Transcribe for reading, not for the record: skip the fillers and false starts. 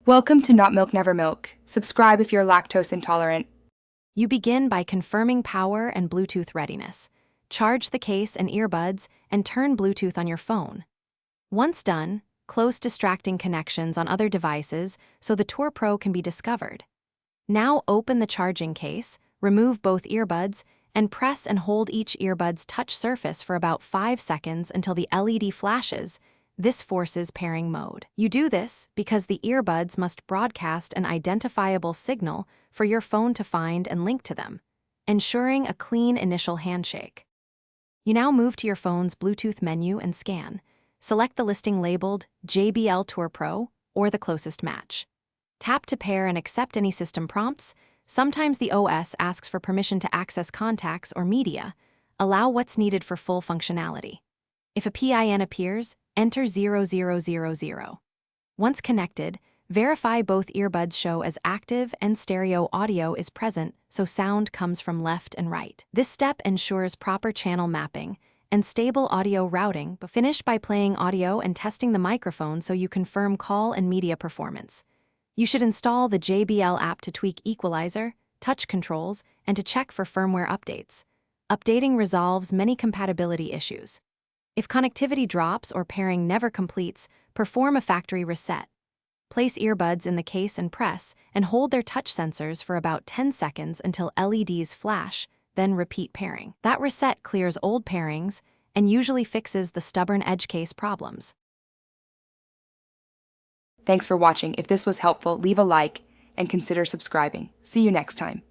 Welcome to Not Milk Never Milk. Subscribe if you're lactose intolerant. You begin by confirming power and Bluetooth readiness. Charge the case and earbuds and turn Bluetooth on your phone. Once done, close distracting connections on other devices so the Tour Pro can be discovered. Now open the charging case, remove both earbuds, and press and hold each earbud's touch surface for about 5 seconds until the LED flashes. This forces pairing mode. You do this because the earbuds must broadcast an identifiable signal for your phone to find and link to them, ensuring a clean initial handshake. You now move to your phone's Bluetooth menu and scan. Select the listing labeled JBL Tour Pro or the closest match. Tap to pair and accept any system prompts. Sometimes the OS asks for permission to access contacts or media. Allow what's needed for full functionality. If a PIN appears, enter 0000. Once connected, verify both earbuds show as active and stereo audio is present so sound comes from left and right. This step ensures proper channel mapping and stable audio routing, but finish by playing audio and testing the microphone so you confirm call and media performance. You should install the JBL app to tweak equalizer, touch controls, and to check for firmware updates. Updating resolves many compatibility issues. If connectivity drops or pairing never completes, perform a factory reset. Place earbuds in the case and press, and hold their touch sensors for about 10 seconds until LEDs flash, then repeat pairing. That reset clears old pairings and usually fixes the stubborn edge case problems. Thanks for watching. If this was helpful, leave a like and consider subscribing. See you next time.